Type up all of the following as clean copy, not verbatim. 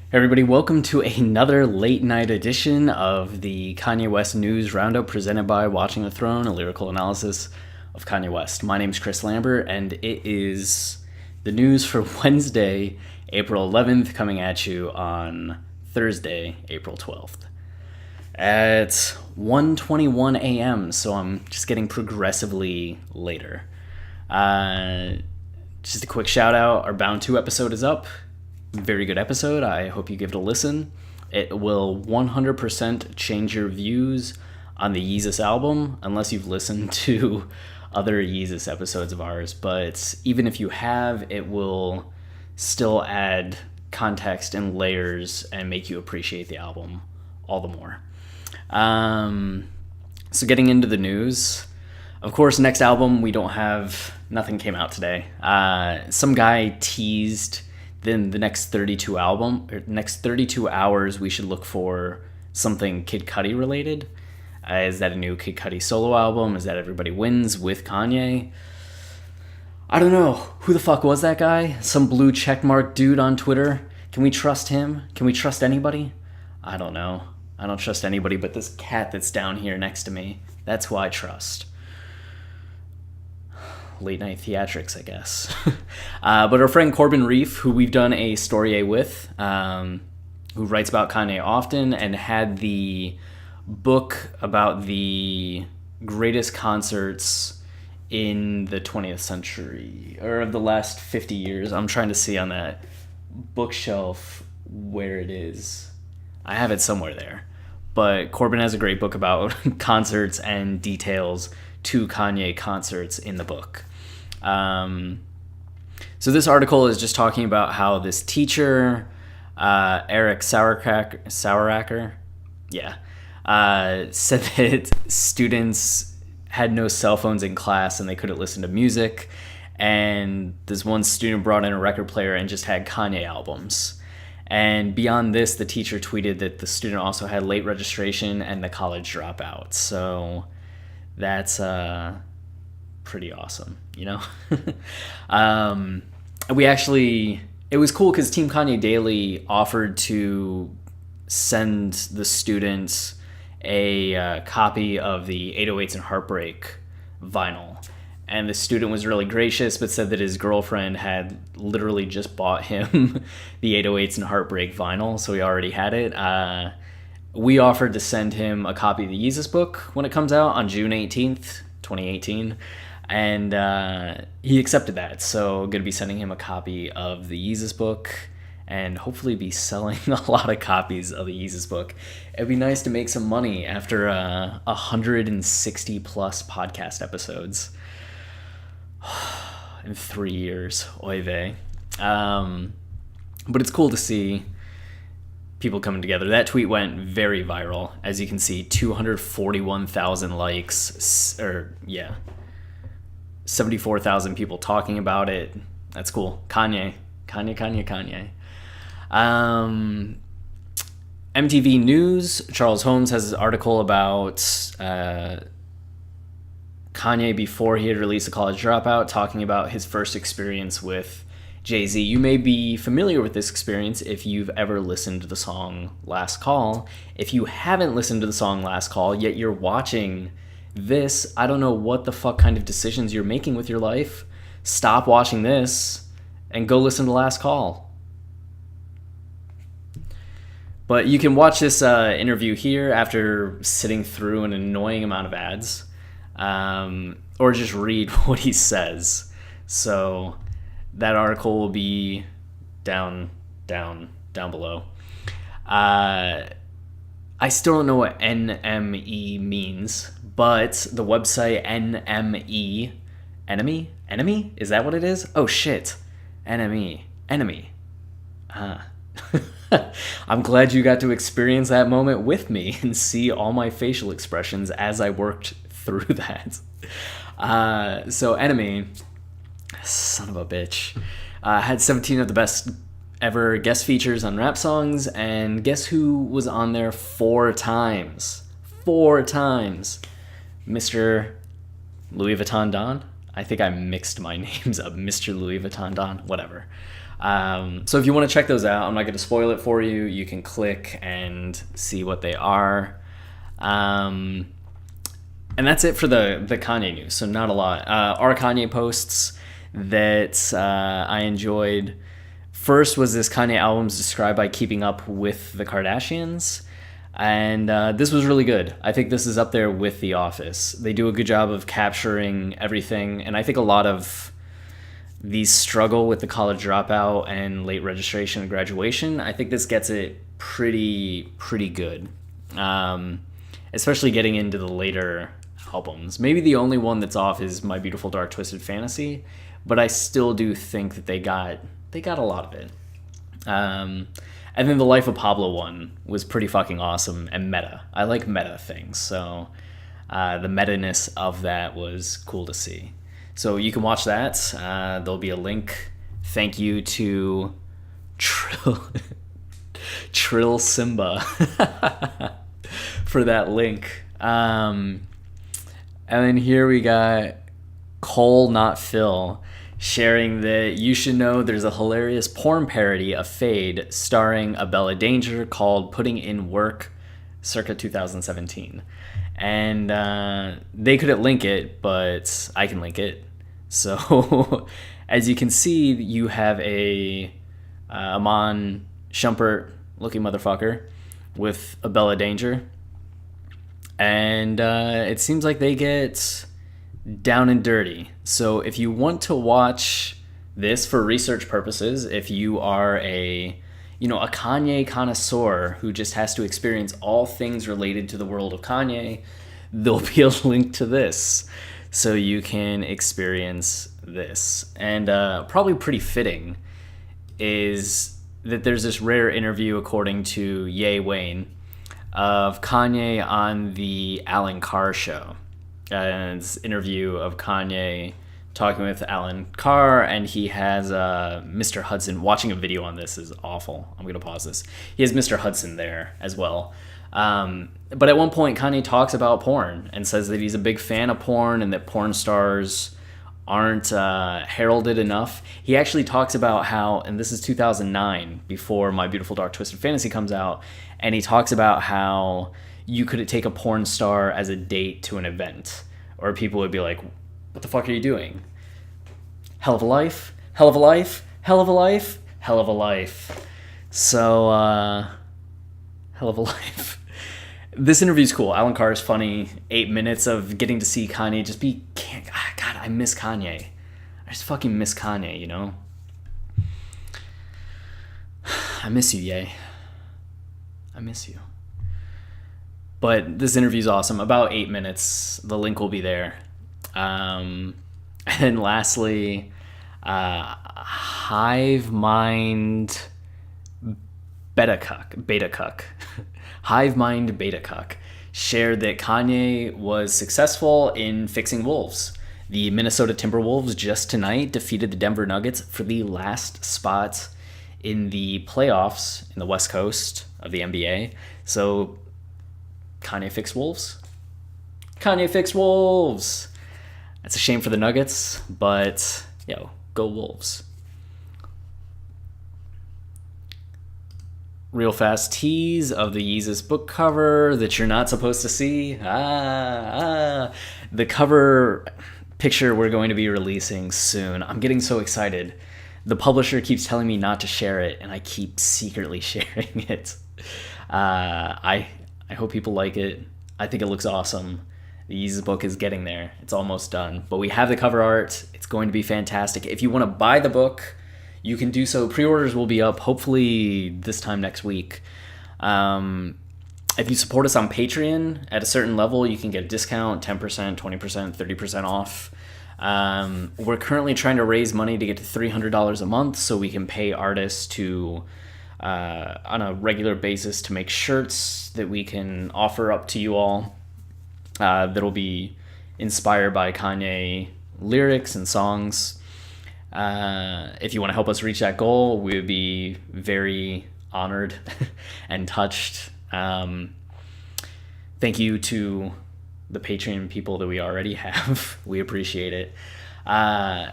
Hey everybody, welcome to another late night edition of the Kanye West News Roundup presented by Watching the Throne, a lyrical analysis of Kanye West. My name's Chris Lambert, and it is the news for Wednesday, April 11th, coming at you on Thursday, April 12th. At 1:21 a.m., so I'm just getting progressively later. Just a quick shout out, our Bound 2 episode is up. Very good episode. I hope you give it a listen. It will 100% change your views on the Yeezus album, unless you've listened to other Yeezus episodes of ours. But even if you have, it will still add context and layers and make you appreciate the album all the more. So getting into the news, of course, next album we don't have. Nothing came out today. Some guy teased. Then the next 32 hours, we should look for something Kid Cudi related. Is that a new Kid Cudi solo album? Is that Everybody Wins with Kanye? I don't know. Who the fuck was that guy? Some blue checkmark dude on Twitter? Can we trust him? Can we trust anybody? I don't know. I don't trust anybody but this cat that's down here next to me. That's who I trust. Late night theatrics, I guess. But our friend Corbin Reef, who we've done a story with, who writes about Kanye often and had the book about the greatest concerts in the 20th century, or of the last 50 years. I'm trying to see on that bookshelf where it is. I have it somewhere there. But Corbin has a great book about concerts and details to Kanye concerts in the book. So this article is just talking about how this teacher, Eric Saueracker, said that students had no cell phones in class and they couldn't listen to music. And this one student brought in a record player and just had Kanye albums. And beyond this, the teacher tweeted that the student also had late registration and the college dropout. So that's pretty awesome, you know? It was cool because Team Kanye Daily offered to send the students a copy of the 808s and Heartbreak vinyl. And the student was really gracious, but said that his girlfriend had literally just bought him the 808s and Heartbreak vinyl, so he already had it. We offered to send him a copy of the Yeezus book when it comes out on June 18th, 2018. And he accepted that. So I'm going to be sending him a copy of the Yeezus book and hopefully be selling a lot of copies of the Yeezus book. It'd be nice to make some money after 160 plus podcast episodes in 3 years. Oy vey. But it's cool to see people coming together. That tweet went very viral. As you can see, 241,000 likes, 74,000 people talking about it. That's cool. Kanye. MTV News, Charles Holmes has an article about Kanye before he had released A College Dropout, talking about his first experience with Jay-Z. You may be familiar with this experience if you've ever listened to the song Last Call. If you haven't listened to the song Last Call, yet you're watching this, I don't know what the fuck kind of decisions you're making with your life. Stop watching this and go listen to Last Call. But you can watch this interview here after sitting through an annoying amount of ads, or just read what he says. So that article will be down below. I still don't know what NME means, but the website NME, enemy? Is that what it is? Oh shit, enemy. I'm glad you got to experience that moment with me and see all my facial expressions as I worked through that. So enemy, son of a bitch, had 17 of the best ever guest features on rap songs, and guess who was on there 4 times? 4 times. Mr. Louis Vuitton Don. I think I mixed my names up. Mr. Louis Vuitton Don. Whatever. So if you want to check those out, I'm not going to spoil it for you. You can click and see what they are. And that's it for the Kanye news. So not a lot. Our Kanye posts that I enjoyed. First was this Kanye album's described by Keeping Up with the Kardashians. And this was really good. I think this is up there with The Office. They do a good job of capturing everything. And I think a lot of these struggle with the college dropout and late registration and graduation. I think this gets it pretty good. Especially getting into the later albums. Maybe the only one that's off is My Beautiful Dark Twisted Fantasy. But I still do think that they got a lot of it. And then the Life of Pablo one was pretty fucking awesome and meta. I like meta things, so the meta-ness of that was cool to see. So you can watch that. There'll be a link. Thank you to Trill Simba for that link. And then here we got Cole Not Phil sharing that you should know there's a hilarious porn parody of Fade starring Abella Danger called Putting in Work circa 2017. And they couldn't link it, but I can link it. So as you can see, you have a Amon Shumpert looking motherfucker with Abella Danger. And it seems like they get down and dirty. So if you want to watch this for research purposes, if you are a Kanye connoisseur who just has to experience all things related to the world of Kanye, there'll be a link to this so you can experience this. And probably pretty fitting is that there's this rare interview, according to Ye Wayne, of Kanye on the Alan Carr show. And it's an interview of Kanye talking with Alan Carr, and he has Mr. Hudson. Watching a video on this is awful. I'm going to pause this. He has Mr. Hudson there as well. But at one point, Kanye talks about porn and says that he's a big fan of porn and that porn stars aren't heralded enough. He actually talks about how, and this is 2009, before My Beautiful Dark Twisted Fantasy comes out, and he talks about how you could take a porn star as a date to an event, or people would be like, what the fuck are you doing? Hell of a life, hell of a life, hell of a life, hell of a life. So, hell of a life. This interview's cool. Alan Carr is funny. 8 minutes of getting to see Kanye just be... God, I miss Kanye. I just fucking miss Kanye, you know? I miss you, Ye. I miss you. But this interview's awesome. About 8 minutes. The link will be there. And then lastly, Hive Mind Beta Cuck. Hive Mind Beta Cuck shared that Kanye was successful in fixing wolves. The Minnesota Timberwolves just tonight defeated the Denver Nuggets for the last spot in the playoffs in the West Coast of the NBA. So Kanye fixed wolves. Kanye fixed wolves. That's a shame for the Nuggets, but go Wolves. Real fast tease of the Yeezus book cover that you're not supposed to see. The cover picture we're going to be releasing soon. I'm getting so excited. The publisher keeps telling me not to share it, and I keep secretly sharing it. I hope people like it. I think it looks awesome. The Yeezus book is getting there. It's almost done. But we have the cover art. It's going to be fantastic. If you want to buy the book, you can do so. Pre-orders will be up hopefully this time next week. If you support us on Patreon at a certain level, you can get a discount, 10%, 20%, 30% off. We're currently trying to raise money to get to $300 a month so we can pay artists to on a regular basis to make shirts that we can offer up to you all that'll be inspired by Kanye lyrics and songs. If you want to help us reach that goal, we would be very honored and touched. Thank you to the Patreon people that we already have. We appreciate it.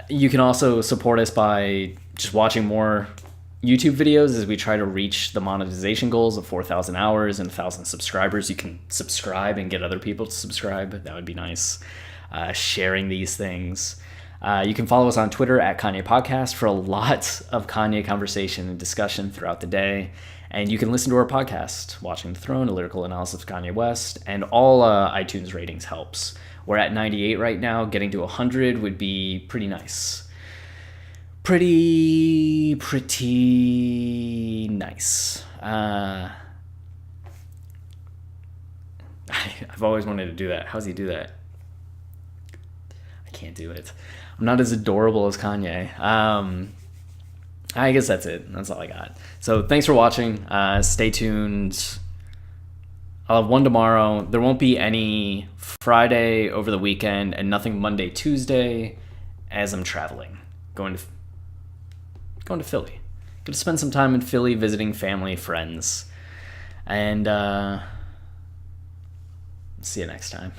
You can also support us by just watching more YouTube videos as we try to reach the monetization goals of 4,000 hours and 1,000 subscribers. You can subscribe and get other people to subscribe. That would be nice. Sharing these things. You can follow us on Twitter at Kanye Podcast for a lot of Kanye conversation and discussion throughout the day. And you can listen to our podcast, Watching the Throne, a lyrical analysis of Kanye West, and all iTunes ratings helps. We're at 98 right now. Getting to 100 would be pretty nice. Pretty nice. I've always wanted to do that. How does he do that? I can't do it. I'm not as adorable as Kanye. I guess that's it. That's all I got. So thanks for watching. Stay tuned. I'll have one tomorrow. There won't be any Friday over the weekend, and nothing Monday, Tuesday, as I'm traveling. Going to Philly. Going to spend some time in Philly visiting family, friends. And see you next time.